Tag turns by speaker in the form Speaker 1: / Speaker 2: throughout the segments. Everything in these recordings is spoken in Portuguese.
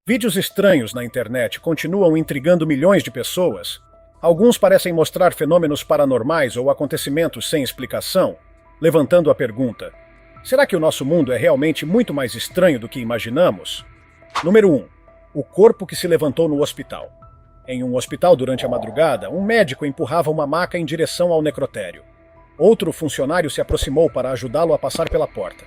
Speaker 1: Vídeos estranhos na internet continuam intrigando milhões de pessoas. Alguns parecem mostrar fenômenos paranormais ou acontecimentos sem explicação, levantando a pergunta: será que o nosso mundo é realmente muito mais estranho do que imaginamos? Número 1. O corpo que se levantou no hospital. Em um hospital durante a madrugada, um médico empurrava uma maca em direção ao necrotério. Outro funcionário se aproximou para ajudá-lo a passar pela porta.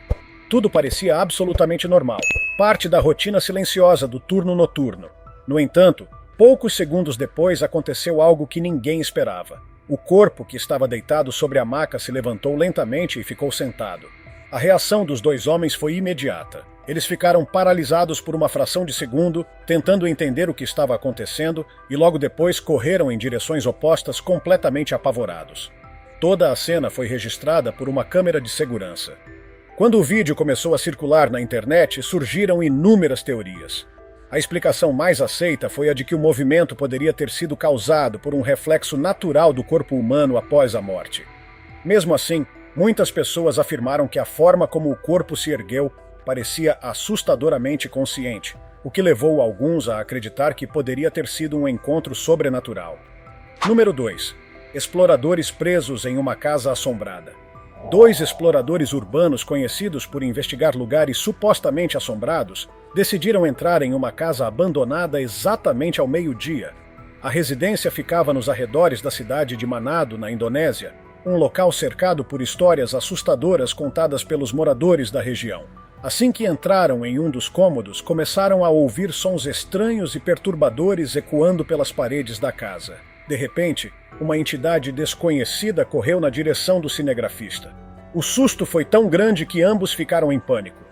Speaker 1: Tudo parecia absolutamente normal, parte da rotina silenciosa do turno noturno. No entanto, poucos segundos depois aconteceu algo que ninguém esperava. O corpo que estava deitado sobre a maca se levantou lentamente e ficou sentado. A reação dos dois homens foi imediata. Eles ficaram paralisados por uma fração de segundo, tentando entender o que estava acontecendo, e logo depois correram em direções opostas completamente apavorados. Toda a cena foi registrada por uma câmera de segurança. Quando o vídeo começou a circular na internet, surgiram inúmeras teorias. A explicação mais aceita foi a de que o movimento poderia ter sido causado por um reflexo natural do corpo humano após a morte. Mesmo assim, muitas pessoas afirmaram que a forma como o corpo se ergueu parecia assustadoramente consciente, o que levou alguns a acreditar que poderia ter sido um encontro sobrenatural. Número 2. Exploradores presos em uma casa assombrada. Dois exploradores urbanos conhecidos por investigar lugares supostamente assombrados decidiram entrar em uma casa abandonada exatamente ao meio-dia. A residência ficava nos arredores da cidade de Manado, na Indonésia, um local cercado por histórias assustadoras contadas pelos moradores da região. Assim que entraram em um dos cômodos, começaram a ouvir sons estranhos e perturbadores ecoando pelas paredes da casa. De repente, uma entidade desconhecida correu na direção do cinegrafista. O susto foi tão grande que ambos ficaram em pânico.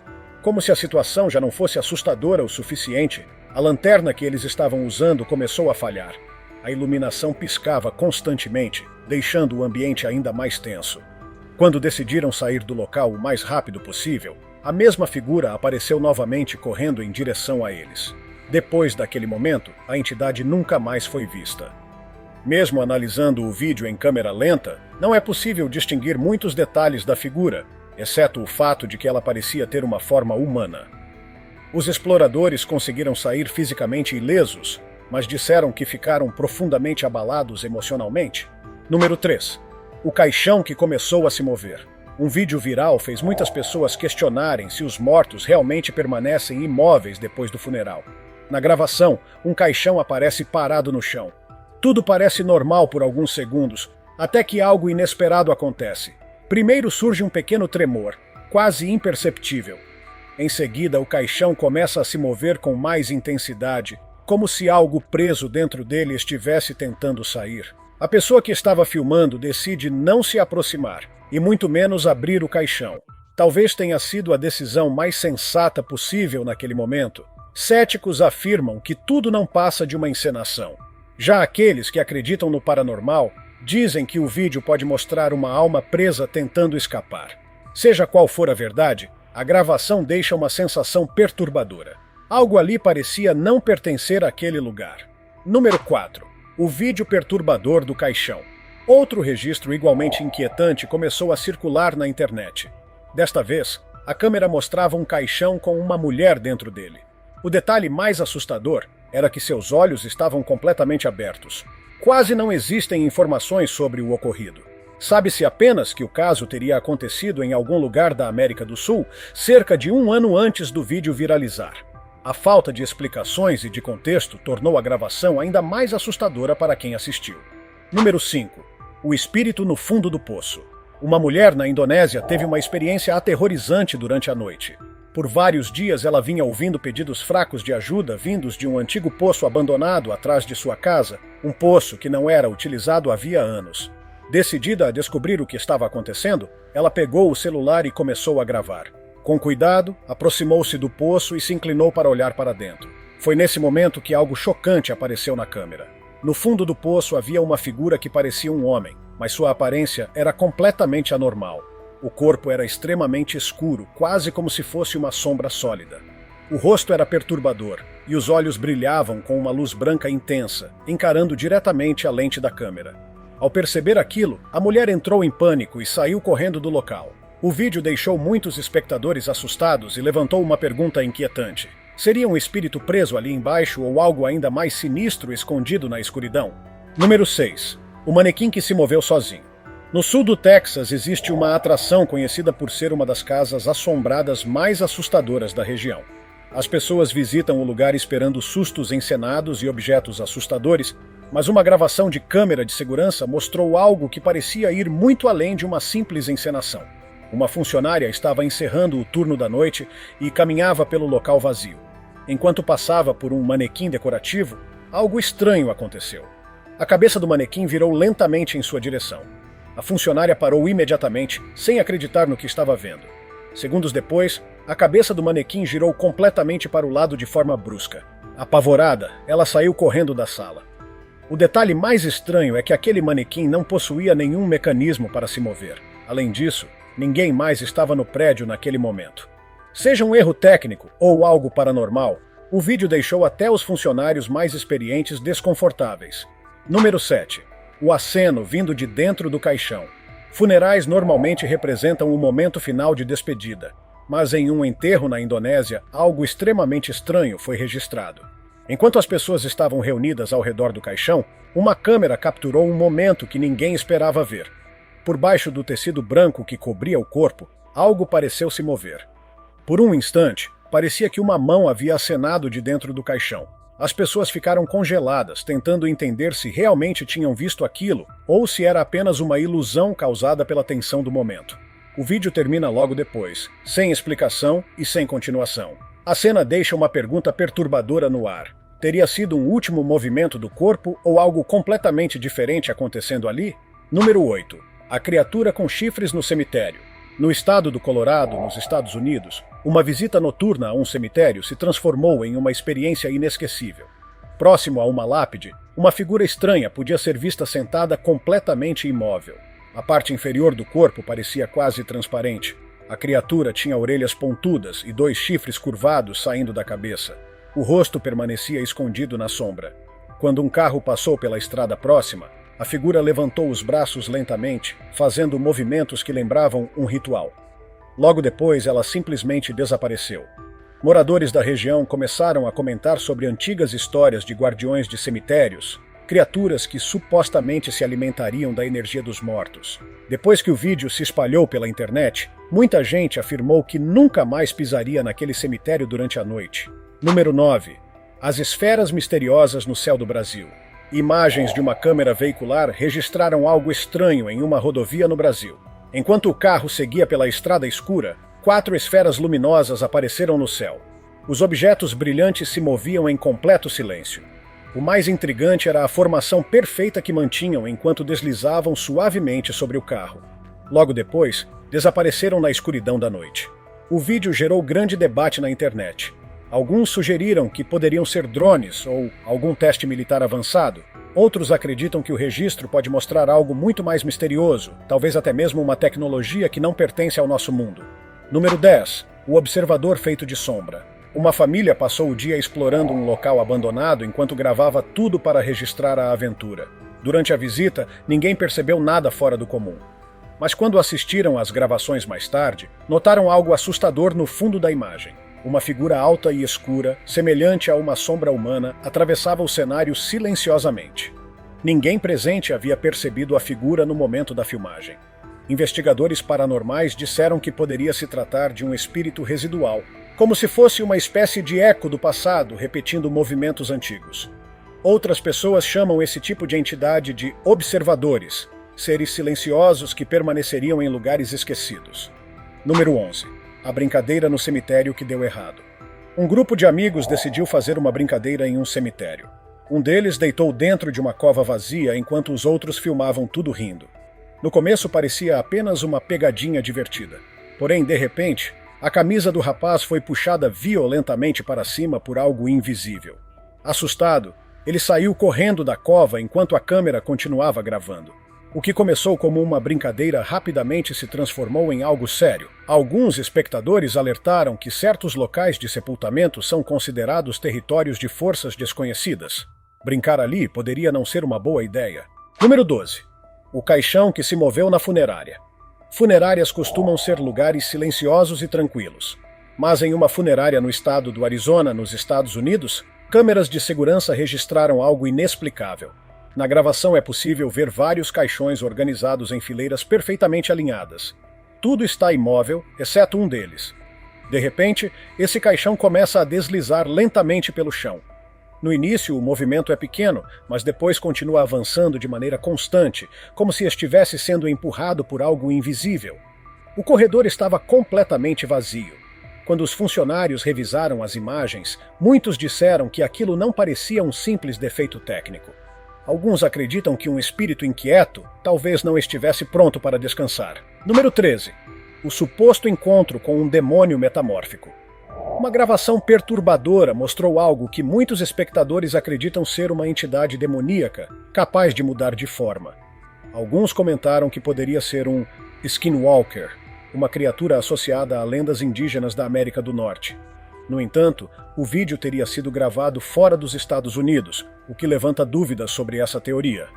Speaker 1: Como se a situação já não fosse assustadora o suficiente, a lanterna que eles estavam usando começou a falhar. A iluminação piscava constantemente, deixando o ambiente ainda mais tenso. Quando decidiram sair do local o mais rápido possível, a mesma figura apareceu novamente correndo em direção a eles. Depois daquele momento, a entidade nunca mais foi vista. Mesmo analisando o vídeo em câmera lenta, não é possível distinguir muitos detalhes da figura, exceto o fato de que ela parecia ter uma forma humana. Os exploradores conseguiram sair fisicamente ilesos, mas disseram que ficaram profundamente abalados emocionalmente. Número 3. O caixão que começou a se mover. Um vídeo viral fez muitas pessoas questionarem se os mortos realmente permanecem imóveis depois do funeral. Na gravação, um caixão aparece parado no chão. Tudo parece normal por alguns segundos, até que algo inesperado acontece. Primeiro surge um pequeno tremor, quase imperceptível. Em seguida, o caixão começa a se mover com mais intensidade, como se algo preso dentro dele estivesse tentando sair. A pessoa que estava filmando decide não se aproximar, e muito menos abrir o caixão. Talvez tenha sido a decisão mais sensata possível naquele momento. Céticos afirmam que tudo não passa de uma encenação. Já aqueles que acreditam no paranormal dizem que o vídeo pode mostrar uma alma presa tentando escapar. Seja qual for a verdade, a gravação deixa uma sensação perturbadora. Algo ali parecia não pertencer àquele lugar. Número 4. O vídeo perturbador do caixão. Outro registro igualmente inquietante começou a circular na internet. Desta vez, a câmera mostrava um caixão com uma mulher dentro dele. O detalhe mais assustador era que seus olhos estavam completamente abertos. Quase não existem informações sobre o ocorrido. Sabe-se apenas que o caso teria acontecido em algum lugar da América do Sul cerca de 1 ano antes do vídeo viralizar. A falta de explicações e de contexto tornou a gravação ainda mais assustadora para quem assistiu. Número 5. O espírito no fundo do poço. Uma mulher na Indonésia teve uma experiência aterrorizante durante a noite. Por vários dias ela vinha ouvindo pedidos fracos de ajuda vindos de um antigo poço abandonado atrás de sua casa, um poço que não era utilizado havia anos. Decidida a descobrir o que estava acontecendo, ela pegou o celular e começou a gravar. Com cuidado, aproximou-se do poço e se inclinou para olhar para dentro. Foi nesse momento que algo chocante apareceu na câmera. No fundo do poço havia uma figura que parecia um homem, mas sua aparência era completamente anormal. O corpo era extremamente escuro, quase como se fosse uma sombra sólida. O rosto era perturbador, e os olhos brilhavam com uma luz branca intensa, encarando diretamente a lente da câmera. Ao perceber aquilo, a mulher entrou em pânico e saiu correndo do local. O vídeo deixou muitos espectadores assustados e levantou uma pergunta inquietante. Seria um espírito preso ali embaixo ou algo ainda mais sinistro escondido na escuridão? Número 6. O manequim que se moveu sozinho. No sul do Texas existe uma atração conhecida por ser uma das casas assombradas mais assustadoras da região. As pessoas visitam o lugar esperando sustos encenados e objetos assustadores, mas uma gravação de câmera de segurança mostrou algo que parecia ir muito além de uma simples encenação. Uma funcionária estava encerrando o turno da noite e caminhava pelo local vazio. Enquanto passava por um manequim decorativo, algo estranho aconteceu. A cabeça do manequim virou lentamente em sua direção. A funcionária parou imediatamente, sem acreditar no que estava vendo. Segundos depois, a cabeça do manequim girou completamente para o lado de forma brusca. Apavorada, ela saiu correndo da sala. O detalhe mais estranho é que aquele manequim não possuía nenhum mecanismo para se mover. Além disso, ninguém mais estava no prédio naquele momento. Seja um erro técnico ou algo paranormal, o vídeo deixou até os funcionários mais experientes desconfortáveis. Número 7. O aceno vindo de dentro do caixão. Funerais normalmente representam o momento final de despedida, mas em um enterro na Indonésia, algo extremamente estranho foi registrado. Enquanto as pessoas estavam reunidas ao redor do caixão, uma câmera capturou um momento que ninguém esperava ver. Por baixo do tecido branco que cobria o corpo, algo pareceu se mover. Por um instante, parecia que uma mão havia acenado de dentro do caixão. As pessoas ficaram congeladas, tentando entender se realmente tinham visto aquilo ou se era apenas uma ilusão causada pela tensão do momento. O vídeo termina logo depois, sem explicação e sem continuação. A cena deixa uma pergunta perturbadora no ar. Teria sido um último movimento do corpo ou algo completamente diferente acontecendo ali? Número 8. A criatura com chifres no cemitério. No estado do Colorado, nos Estados Unidos, uma visita noturna a um cemitério se transformou em uma experiência inesquecível. Próximo a uma lápide, uma figura estranha podia ser vista sentada completamente imóvel. A parte inferior do corpo parecia quase transparente. A criatura tinha orelhas pontudas e 2 chifres curvados saindo da cabeça. O rosto permanecia escondido na sombra. Quando um carro passou pela estrada próxima, a figura levantou os braços lentamente, fazendo movimentos que lembravam um ritual. Logo depois, ela simplesmente desapareceu. Moradores da região começaram a comentar sobre antigas histórias de guardiões de cemitérios, criaturas que supostamente se alimentariam da energia dos mortos. Depois que o vídeo se espalhou pela internet, muita gente afirmou que nunca mais pisaria naquele cemitério durante a noite. Número 9. As esferas misteriosas no céu do Brasil. Imagens de uma câmera veicular registraram algo estranho em uma rodovia no Brasil. Enquanto o carro seguia pela estrada escura, 4 esferas luminosas apareceram no céu. Os objetos brilhantes se moviam em completo silêncio. O mais intrigante era a formação perfeita que mantinham enquanto deslizavam suavemente sobre o carro. Logo depois, desapareceram na escuridão da noite. O vídeo gerou grande debate na internet. Alguns sugeriram que poderiam ser drones ou algum teste militar avançado. Outros acreditam que o registro pode mostrar algo muito mais misterioso, talvez até mesmo uma tecnologia que não pertence ao nosso mundo. Número 10. O observador feito de sombra. Uma família passou o dia explorando um local abandonado enquanto gravava tudo para registrar a aventura. Durante a visita, ninguém percebeu nada fora do comum. Mas quando assistiram às gravações mais tarde, notaram algo assustador no fundo da imagem. Uma figura alta e escura, semelhante a uma sombra humana, atravessava o cenário silenciosamente. Ninguém presente havia percebido a figura no momento da filmagem. Investigadores paranormais disseram que poderia se tratar de um espírito residual, como se fosse uma espécie de eco do passado repetindo movimentos antigos. Outras pessoas chamam esse tipo de entidade de observadores, seres silenciosos que permaneceriam em lugares esquecidos. Número 11. A brincadeira no cemitério que deu errado. Um grupo de amigos decidiu fazer uma brincadeira em um cemitério. Um deles deitou dentro de uma cova vazia enquanto os outros filmavam tudo rindo. No começo parecia apenas uma pegadinha divertida. Porém, de repente, a camisa do rapaz foi puxada violentamente para cima por algo invisível. Assustado, ele saiu correndo da cova enquanto a câmera continuava gravando. O que começou como uma brincadeira rapidamente se transformou em algo sério. Alguns espectadores alertaram que certos locais de sepultamento são considerados territórios de forças desconhecidas. Brincar ali poderia não ser uma boa ideia. Número 12. O caixão que se moveu na funerária. Funerárias costumam ser lugares silenciosos e tranquilos. Mas em uma funerária no estado do Arizona, nos Estados Unidos, câmeras de segurança registraram algo inexplicável. Na gravação é possível ver vários caixões organizados em fileiras perfeitamente alinhadas. Tudo está imóvel, exceto um deles. De repente, esse caixão começa a deslizar lentamente pelo chão. No início, o movimento é pequeno, mas depois continua avançando de maneira constante, como se estivesse sendo empurrado por algo invisível. O corredor estava completamente vazio. Quando os funcionários revisaram as imagens, muitos disseram que aquilo não parecia um simples defeito técnico. Alguns acreditam que um espírito inquieto talvez não estivesse pronto para descansar. Número 13. O suposto encontro com um demônio metamórfico. Uma gravação perturbadora mostrou algo que muitos espectadores acreditam ser uma entidade demoníaca, capaz de mudar de forma. Alguns comentaram que poderia ser um skinwalker, uma criatura associada a lendas indígenas da América do Norte. No entanto, o vídeo teria sido gravado fora dos Estados Unidos, o que levanta dúvidas sobre essa teoria.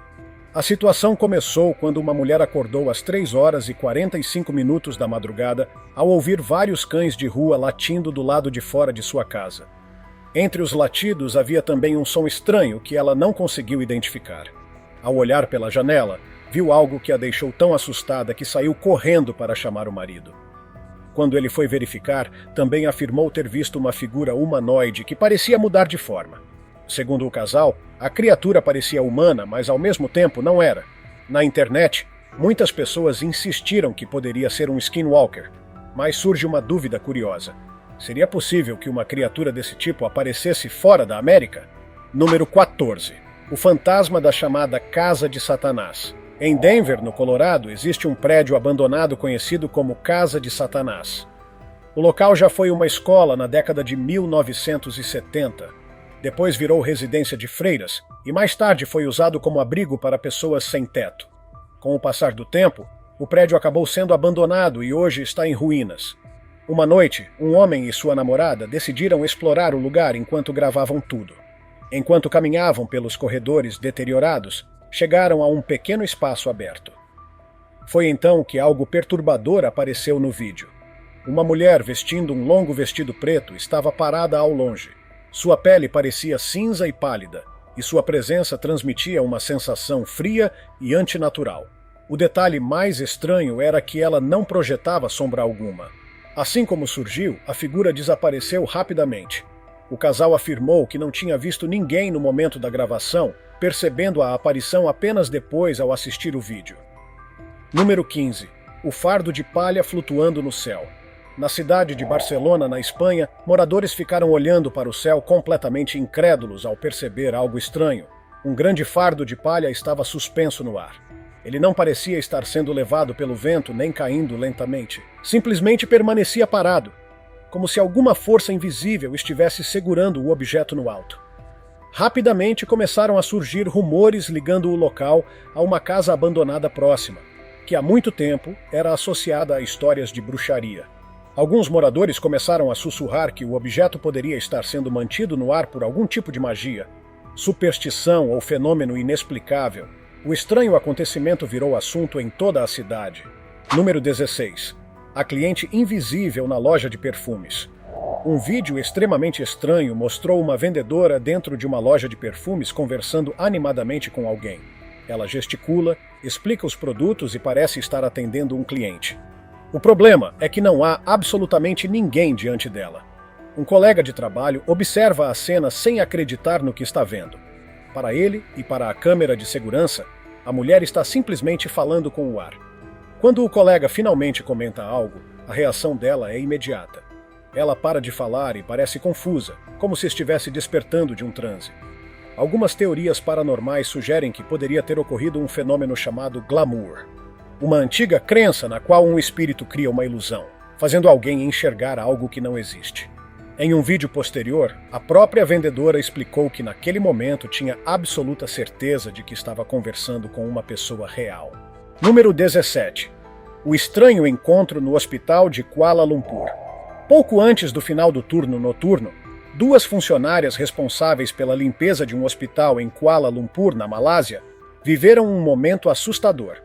Speaker 1: A situação começou quando uma mulher acordou às 3h45 da madrugada ao ouvir vários cães de rua latindo do lado de fora de sua casa. Entre os latidos havia também um som estranho que ela não conseguiu identificar. Ao olhar pela janela, viu algo que a deixou tão assustada que saiu correndo para chamar o marido. Quando ele foi verificar, também afirmou ter visto uma figura humanoide que parecia mudar de forma. Segundo o casal, a criatura parecia humana, mas ao mesmo tempo não era. Na internet, muitas pessoas insistiram que poderia ser um skinwalker, mas surge uma dúvida curiosa. Seria possível que uma criatura desse tipo aparecesse fora da América? Número 14. O fantasma da chamada Casa de Satanás. Em Denver, no Colorado, existe um prédio abandonado conhecido como Casa de Satanás. O local já foi uma escola na década de 1970. Depois virou residência de freiras e mais tarde foi usado como abrigo para pessoas sem teto. Com o passar do tempo, o prédio acabou sendo abandonado e hoje está em ruínas. Uma noite, um homem e sua namorada decidiram explorar o lugar enquanto gravavam tudo. Enquanto caminhavam pelos corredores deteriorados, chegaram a um pequeno espaço aberto. Foi então que algo perturbador apareceu no vídeo. Uma mulher vestindo um longo vestido preto estava parada ao longe. Sua pele parecia cinza e pálida, e sua presença transmitia uma sensação fria e antinatural. O detalhe mais estranho era que ela não projetava sombra alguma. Assim como surgiu, a figura desapareceu rapidamente. O casal afirmou que não tinha visto ninguém no momento da gravação, percebendo a aparição apenas depois ao assistir o vídeo. Número 15. O fardo de palha flutuando no céu. Na cidade de Barcelona, na Espanha, moradores ficaram olhando para o céu completamente incrédulos ao perceber algo estranho. Um grande fardo de palha estava suspenso no ar. Ele não parecia estar sendo levado pelo vento nem caindo lentamente. Simplesmente permanecia parado, como se alguma força invisível estivesse segurando o objeto no alto. Rapidamente começaram a surgir rumores ligando o local a uma casa abandonada próxima, que há muito tempo era associada a histórias de bruxaria. Alguns moradores começaram a sussurrar que o objeto poderia estar sendo mantido no ar por algum tipo de magia, superstição ou fenômeno inexplicável. O estranho acontecimento virou assunto em toda a cidade. Número 16. A cliente invisível na loja de perfumes. Um vídeo extremamente estranho mostrou uma vendedora dentro de uma loja de perfumes conversando animadamente com alguém. Ela gesticula, explica os produtos e parece estar atendendo um cliente. O problema é que não há absolutamente ninguém diante dela. Um colega de trabalho observa a cena sem acreditar no que está vendo. Para ele e para a câmera de segurança, a mulher está simplesmente falando com o ar. Quando o colega finalmente comenta algo, a reação dela é imediata. Ela para de falar e parece confusa, como se estivesse despertando de um transe. Algumas teorias paranormais sugerem que poderia ter ocorrido um fenômeno chamado glamour, uma antiga crença na qual um espírito cria uma ilusão, fazendo alguém enxergar algo que não existe. Em um vídeo posterior, a própria vendedora explicou que naquele momento tinha absoluta certeza de que estava conversando com uma pessoa real. Número 17. O estranho encontro no hospital de Kuala Lumpur. Pouco antes do final do turno noturno, duas funcionárias responsáveis pela limpeza de um hospital em Kuala Lumpur, na Malásia, viveram um momento assustador.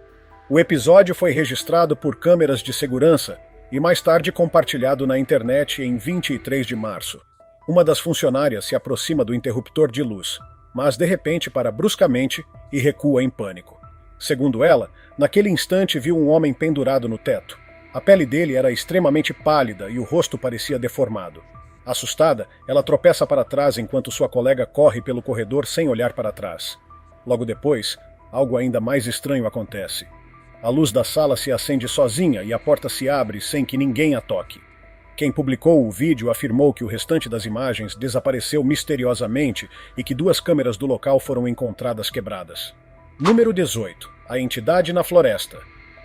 Speaker 1: O episódio foi registrado por câmeras de segurança e mais tarde compartilhado na internet em 23 de março. Uma das funcionárias se aproxima do interruptor de luz, mas de repente para bruscamente e recua em pânico. Segundo ela, naquele instante viu um homem pendurado no teto. A pele dele era extremamente pálida e o rosto parecia deformado. Assustada, ela tropeça para trás enquanto sua colega corre pelo corredor sem olhar para trás. Logo depois, algo ainda mais estranho acontece. A luz da sala se acende sozinha e a porta se abre sem que ninguém a toque. Quem publicou o vídeo afirmou que o restante das imagens desapareceu misteriosamente e que 2 câmeras do local foram encontradas quebradas. Número 18. A entidade na floresta.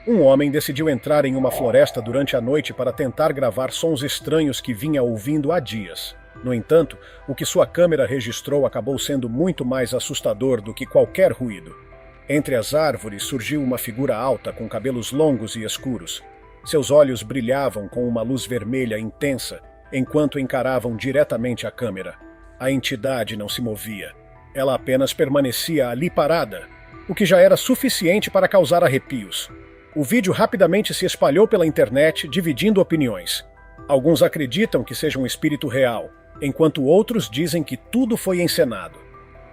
Speaker 1: Um homem decidiu entrar em uma floresta durante a noite para tentar gravar sons estranhos que vinha ouvindo há dias. No entanto, o que sua câmera registrou acabou sendo muito mais assustador do que qualquer ruído. Entre as árvores surgiu uma figura alta com cabelos longos e escuros. Seus olhos brilhavam com uma luz vermelha intensa, enquanto encaravam diretamente a câmera. A entidade não se movia. Ela apenas permanecia ali parada, o que já era suficiente para causar arrepios. O vídeo rapidamente se espalhou pela internet, dividindo opiniões. Alguns acreditam que seja um espírito real, enquanto outros dizem que tudo foi encenado.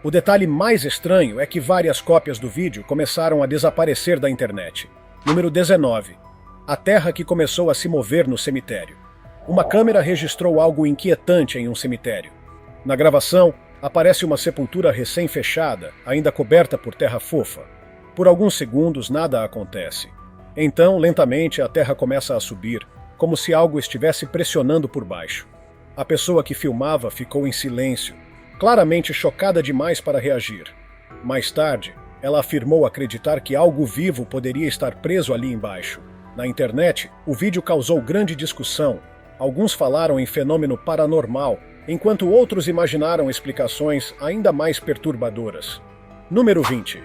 Speaker 1: O detalhe mais estranho é que várias cópias do vídeo começaram a desaparecer da internet. Número 19. A terra que começou a se mover no cemitério. Uma câmera registrou algo inquietante em um cemitério. Na gravação, aparece uma sepultura recém-fechada, ainda coberta por terra fofa. Por alguns segundos, nada acontece. Então, lentamente, a terra começa a subir, como se algo estivesse pressionando por baixo. A pessoa que filmava ficou em silêncio, claramente chocada demais para reagir. Mais tarde, ela afirmou acreditar que algo vivo poderia estar preso ali embaixo. Na internet, o vídeo causou grande discussão. Alguns falaram em fenômeno paranormal, enquanto outros imaginaram explicações ainda mais perturbadoras. Número 20.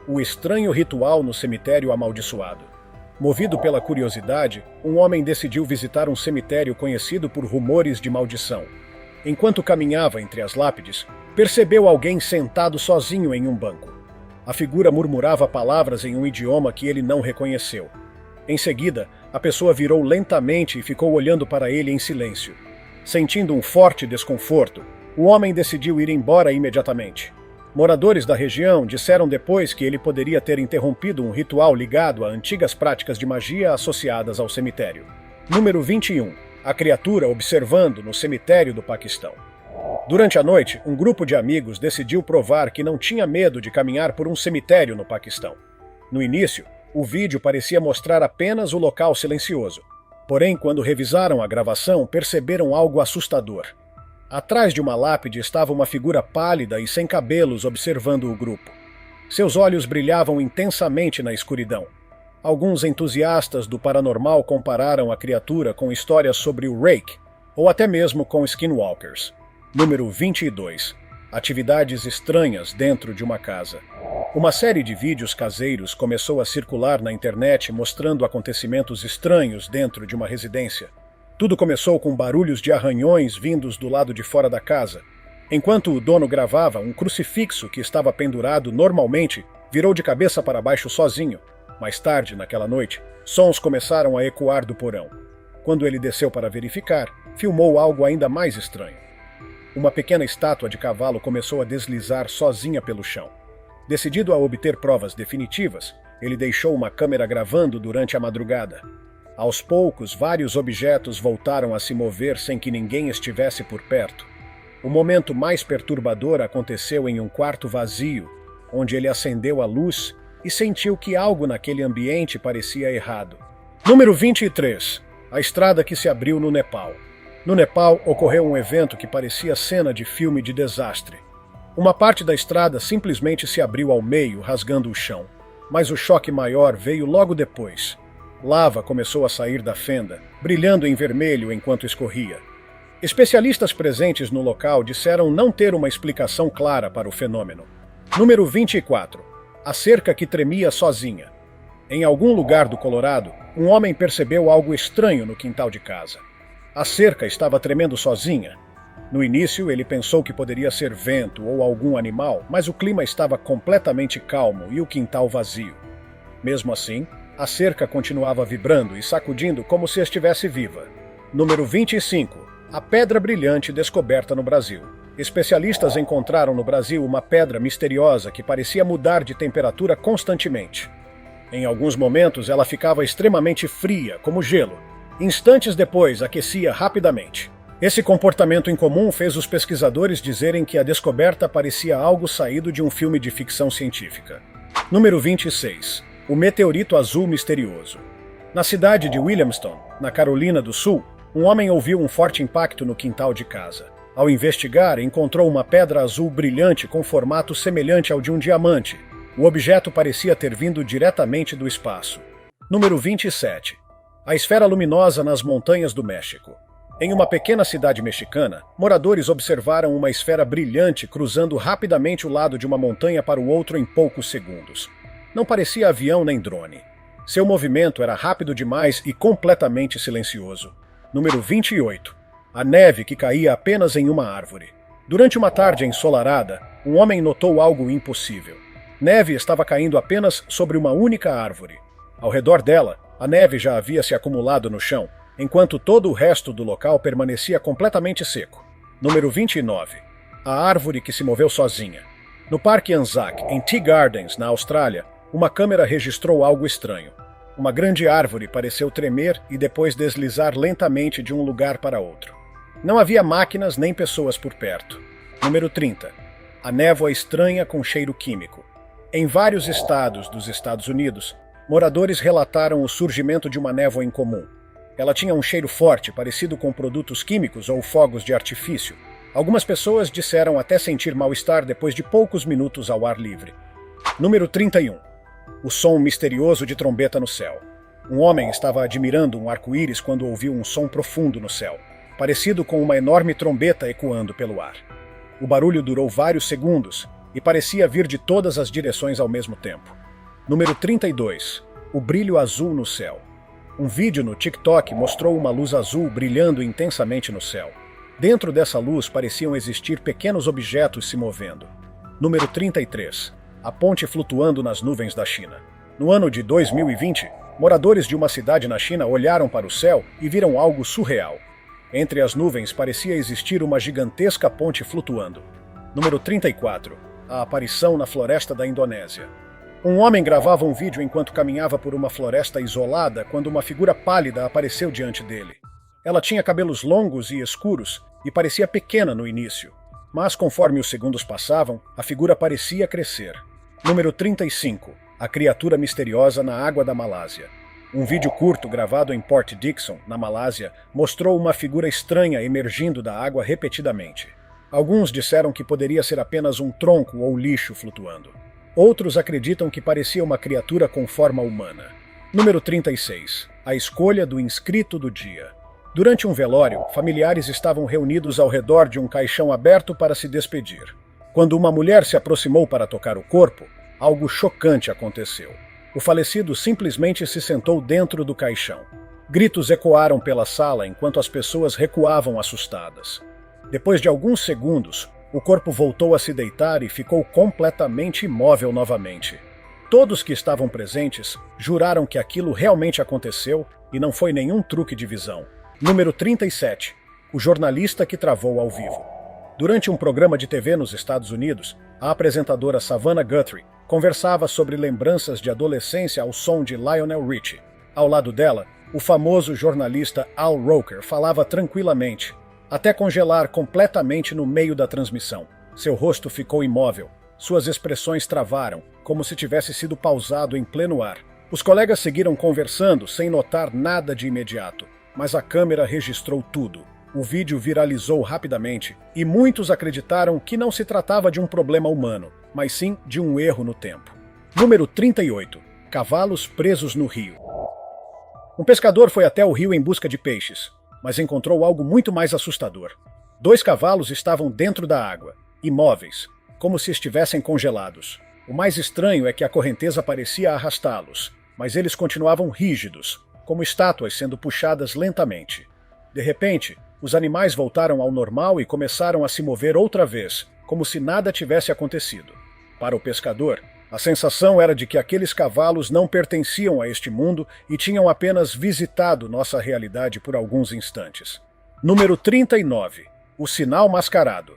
Speaker 1: O estranho ritual no cemitério amaldiçoado. Movido pela curiosidade, um homem decidiu visitar um cemitério conhecido por rumores de maldição. Enquanto caminhava entre as lápides, percebeu alguém sentado sozinho em um banco. A figura murmurava palavras em um idioma que ele não reconheceu. Em seguida, a pessoa virou lentamente e ficou olhando para ele em silêncio. Sentindo um forte desconforto, o homem decidiu ir embora imediatamente. Moradores da região disseram depois que ele poderia ter interrompido um ritual ligado a antigas práticas de magia associadas ao cemitério. Número 21. A criatura observando no cemitério do Paquistão. Durante a noite, um grupo de amigos decidiu provar que não tinha medo de caminhar por um cemitério no Paquistão. No início, o vídeo parecia mostrar apenas o local silencioso. Porém, quando revisaram a gravação, perceberam algo assustador. Atrás de uma lápide estava uma figura pálida e sem cabelos observando o grupo. Seus olhos brilhavam intensamente na escuridão. Alguns entusiastas do paranormal compararam a criatura com histórias sobre o Reiki, ou até mesmo com skinwalkers. Número 22. Atividades estranhas dentro de uma casa. Uma série de vídeos caseiros começou a circular na internet mostrando acontecimentos estranhos dentro de uma residência. Tudo começou com barulhos de arranhões vindos do lado de fora da casa. Enquanto o dono gravava, um crucifixo que estava pendurado normalmente virou de cabeça para baixo sozinho. Mais tarde, naquela noite, sons começaram a ecoar do porão. Quando ele desceu para verificar, filmou algo ainda mais estranho. Uma pequena estátua de cavalo começou a deslizar sozinha pelo chão. Decidido a obter provas definitivas, ele deixou uma câmera gravando durante a madrugada. Aos poucos, vários objetos voltaram a se mover sem que ninguém estivesse por perto. O momento mais perturbador aconteceu em um quarto vazio, onde ele acendeu a luz e sentiu que algo naquele ambiente parecia errado. Número 23. A estrada que se abriu no Nepal. No Nepal, ocorreu um evento que parecia cena de filme de desastre. Uma parte da estrada simplesmente se abriu ao meio, rasgando o chão. Mas o choque maior veio logo depois. Lava começou a sair da fenda, brilhando em vermelho enquanto escorria. Especialistas presentes no local disseram não ter uma explicação clara para o fenômeno. Número 24. A cerca que tremia sozinha. Em algum lugar do Colorado, um homem percebeu algo estranho no quintal de casa. A cerca estava tremendo sozinha. No início, ele pensou que poderia ser vento ou algum animal, mas o clima estava completamente calmo e o quintal vazio. Mesmo assim, A cerca continuava vibrando e sacudindo como se estivesse viva. Número 25. A pedra brilhante descoberta no Brasil. Especialistas encontraram no Brasil uma pedra misteriosa que parecia mudar de temperatura constantemente. Em alguns momentos ela ficava extremamente fria, como gelo. Instantes depois, aquecia rapidamente. Esse comportamento incomum fez os pesquisadores dizerem que a descoberta parecia algo saído de um filme de ficção científica. Número 26. O meteorito azul misterioso. Na cidade de Williamston, na Carolina do Sul, um homem ouviu um forte impacto no quintal de casa. Ao investigar, encontrou uma pedra azul brilhante com formato semelhante ao de um diamante. O objeto parecia ter vindo diretamente do espaço. Número 27. A esfera luminosa nas montanhas do México. Em uma pequena cidade mexicana, moradores observaram uma esfera brilhante cruzando rapidamente o lado de uma montanha para o outro em poucos segundos. Não parecia avião nem drone. Seu movimento era rápido demais e completamente silencioso. Número 28. A neve que caía apenas em uma árvore. Durante uma tarde ensolarada, um homem notou algo impossível. Neve estava caindo apenas sobre uma única árvore. Ao redor dela, a neve já havia se acumulado no chão, enquanto todo o resto do local permanecia completamente seco. Número 29. A árvore que se moveu sozinha. No Parque Anzac, em Tea Gardens, na Austrália, uma câmera registrou algo estranho. Uma grande árvore pareceu tremer e depois deslizar lentamente de um lugar para outro. Não havia máquinas nem pessoas por perto. Número 30. A névoa estranha com cheiro químico. Em vários estados dos Estados Unidos, moradores relataram o surgimento de uma névoa incomum. Ela tinha um cheiro forte, parecido com produtos químicos ou fogos de artifício. Algumas pessoas disseram até sentir mal-estar depois de poucos minutos ao ar livre. Número 31. O som misterioso de trombeta no céu. Um homem estava admirando um arco-íris quando ouviu um som profundo no céu, parecido com uma enorme trombeta ecoando pelo ar. O barulho durou vários segundos e parecia vir de todas as direções ao mesmo tempo. Número 32. O brilho azul no céu. Um vídeo no TikTok mostrou uma luz azul brilhando intensamente no céu. Dentro dessa luz pareciam existir pequenos objetos se movendo. Número 33. A ponte flutuando nas nuvens da China. No ano de 2020, moradores de uma cidade na China olharam para o céu e viram algo surreal. Entre as nuvens parecia existir uma gigantesca ponte flutuando. Número 34. A aparição na floresta da Indonésia. Um homem gravava um vídeo enquanto caminhava por uma floresta isolada quando uma figura pálida apareceu diante dele. Ela tinha cabelos longos e escuros e parecia pequena no início, mas conforme os segundos passavam, a figura parecia crescer. Número 35. A criatura misteriosa na água da Malásia. Um vídeo curto gravado em Port Dickson, na Malásia, mostrou uma figura estranha emergindo da água repetidamente. Alguns disseram que poderia ser apenas um tronco ou lixo flutuando. Outros acreditam que parecia uma criatura com forma humana. Número 36. A escolha do inscrito do dia. Durante um velório, familiares estavam reunidos ao redor de um caixão aberto para se despedir. Quando uma mulher se aproximou para tocar o corpo, algo chocante aconteceu. O falecido simplesmente se sentou dentro do caixão. Gritos ecoaram pela sala enquanto as pessoas recuavam assustadas. Depois de alguns segundos, o corpo voltou a se deitar e ficou completamente imóvel novamente. Todos que estavam presentes juraram que aquilo realmente aconteceu e não foi nenhum truque de visão. Número 37. O jornalista que travou ao vivo. Durante um programa de TV nos Estados Unidos, a apresentadora Savannah Guthrie conversava sobre lembranças de adolescência ao som de Lionel Richie. Ao lado dela, o famoso jornalista Al Roker falava tranquilamente, até congelar completamente no meio da transmissão. Seu rosto ficou imóvel. Suas expressões travaram, como se tivesse sido pausado em pleno ar. Os colegas seguiram conversando sem notar nada de imediato, mas a câmera registrou tudo. O vídeo viralizou rapidamente e muitos acreditaram que não se tratava de um problema humano, mas sim de um erro no tempo. Número 38. Cavalos presos no rio. Um pescador foi até o rio em busca de peixes, mas encontrou algo muito mais assustador. 2 cavalos estavam dentro da água, imóveis, como se estivessem congelados. O mais estranho é que a correnteza parecia arrastá-los, mas eles continuavam rígidos, como estátuas sendo puxadas lentamente. De repente, os animais voltaram ao normal e começaram a se mover outra vez, como se nada tivesse acontecido. Para o pescador, A sensação era de que aqueles cavalos não pertenciam a este mundo e tinham apenas visitado nossa realidade por alguns instantes. Número 39. O Sinal Mascarado.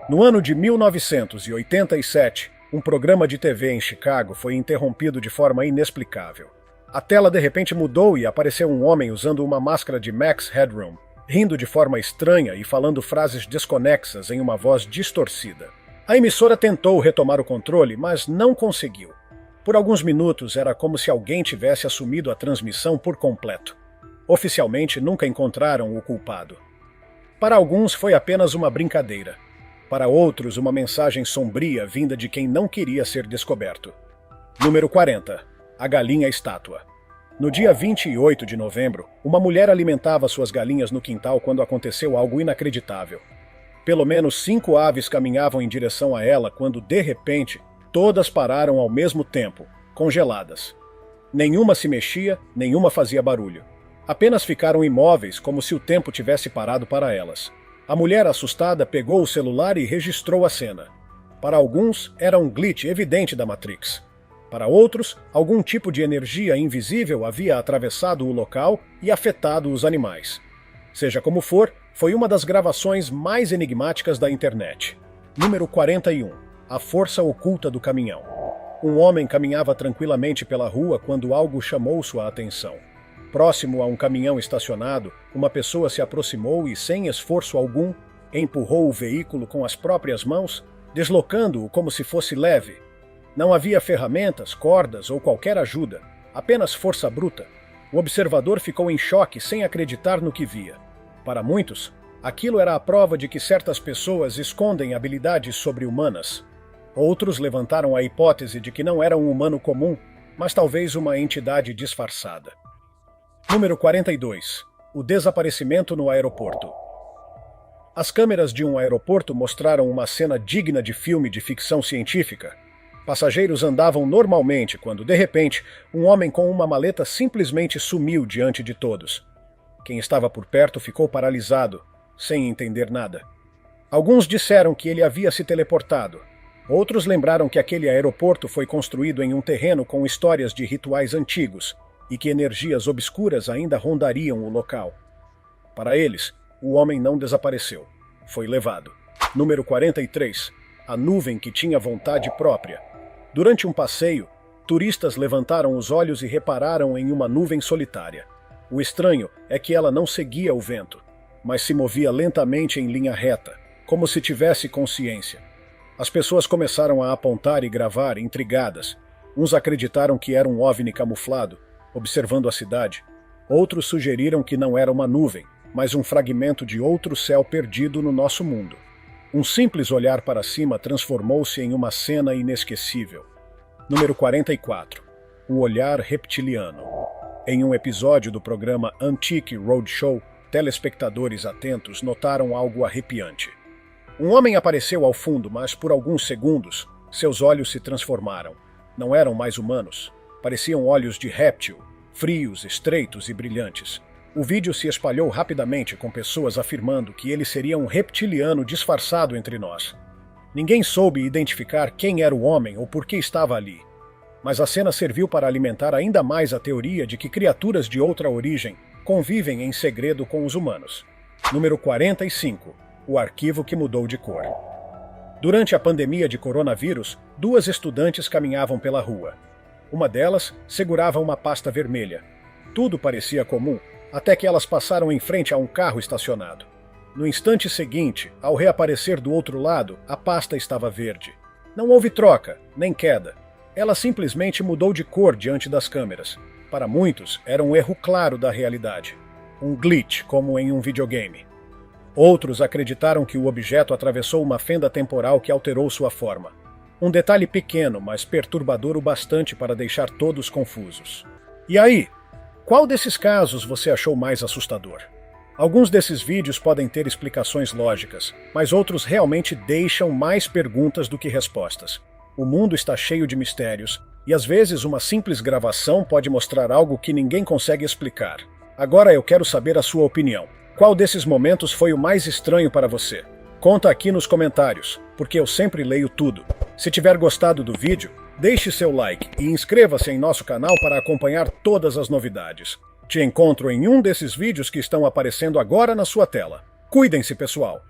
Speaker 1: No ano de 1987, um programa de TV em Chicago foi interrompido de forma inexplicável. A tela de repente mudou e apareceu um homem usando uma máscara de Max Headroom, rindo de forma estranha e falando frases desconexas em uma voz distorcida. A emissora tentou retomar o controle, mas não conseguiu. Por alguns minutos era como se alguém tivesse assumido a transmissão por completo. Oficialmente nunca encontraram o culpado. Para alguns foi apenas uma brincadeira. Para outros, uma mensagem sombria vinda de quem não queria ser descoberto. Número 40. A galinha estátua. No dia 28 de novembro, uma mulher alimentava suas galinhas no quintal quando aconteceu algo inacreditável. Pelo menos 5 aves caminhavam em direção a ela quando, de repente, todas pararam ao mesmo tempo, congeladas. Nenhuma se mexia, nenhuma fazia barulho. Apenas ficaram imóveis, como se o tempo tivesse parado para elas. A mulher, assustada, pegou o celular e registrou a cena. Para alguns, era um glitch evidente da Matrix. Para outros, algum tipo de energia invisível havia atravessado o local e afetado os animais. Seja como for, foi uma das gravações mais enigmáticas da internet. Número 41. A força oculta do caminhão. Um homem caminhava tranquilamente pela rua quando algo chamou sua atenção. Próximo a um caminhão estacionado, uma pessoa se aproximou e, sem esforço algum, empurrou o veículo com as próprias mãos, deslocando-o como se fosse leve. Não havia ferramentas, cordas ou qualquer ajuda, apenas força bruta. O observador ficou em choque sem acreditar no que via. Para muitos, aquilo era a prova de que certas pessoas escondem habilidades sobre-humanas. Outros levantaram a hipótese de que não era um humano comum, mas talvez uma entidade disfarçada. Número 42. O desaparecimento no aeroporto. As câmeras de um aeroporto mostraram uma cena digna de filme de ficção científica. Passageiros andavam normalmente quando, de repente, um homem com uma maleta simplesmente sumiu diante de todos. Quem estava por perto ficou paralisado, sem entender nada. Alguns disseram que ele havia se teleportado. Outros lembraram que aquele aeroporto foi construído em um terreno com histórias de rituais antigos e que energias obscuras ainda rondariam o local. Para eles, o homem não desapareceu. Foi levado. Número 43. A nuvem que tinha vontade própria. Durante um passeio, turistas levantaram os olhos e repararam em uma nuvem solitária. O estranho é que ela não seguia o vento, mas se movia lentamente em linha reta, como se tivesse consciência. As pessoas começaram a apontar e gravar, intrigadas. Uns acreditaram que era um OVNI camuflado, observando a cidade. Outros sugeriram que não era uma nuvem, mas um fragmento de outro céu perdido no nosso mundo. Um simples olhar para cima transformou-se em uma cena inesquecível. Número 44. O olhar reptiliano. Em um episódio do programa Antique Roadshow, telespectadores atentos notaram algo arrepiante. Um homem apareceu ao fundo, mas por alguns segundos, seus olhos se transformaram. Não eram mais humanos. Pareciam olhos de réptil, frios, estreitos e brilhantes. O vídeo se espalhou rapidamente com pessoas afirmando que ele seria um reptiliano disfarçado entre nós. Ninguém soube identificar quem era o homem ou por que estava ali. Mas a cena serviu para alimentar ainda mais a teoria de que criaturas de outra origem convivem em segredo com os humanos. Número 45. O arquivo que mudou de cor. Durante a pandemia de coronavírus, 2 estudantes caminhavam pela rua. Uma delas segurava uma pasta vermelha. Tudo parecia comum, até que elas passaram em frente a um carro estacionado. No instante seguinte, ao reaparecer do outro lado, a pasta estava verde. Não houve troca, nem queda. Ela simplesmente mudou de cor diante das câmeras. Para muitos, era um erro claro da realidade. Um glitch, como em um videogame. Outros acreditaram que o objeto atravessou uma fenda temporal que alterou sua forma. Um detalhe pequeno, mas perturbador o bastante para deixar todos confusos. E aí? Qual desses casos você achou mais assustador? Alguns desses vídeos podem ter explicações lógicas, mas outros realmente deixam mais perguntas do que respostas. O mundo está cheio de mistérios, e às vezes uma simples gravação pode mostrar algo que ninguém consegue explicar. Agora eu quero saber a sua opinião. Qual desses momentos foi o mais estranho para você? Conta aqui nos comentários, porque eu sempre leio tudo. Se tiver gostado do vídeo, Deixe seu like e inscreva-se em nosso canal para acompanhar todas as novidades. Te encontro em um desses vídeos que estão aparecendo agora na sua tela. Cuidem-se, pessoal!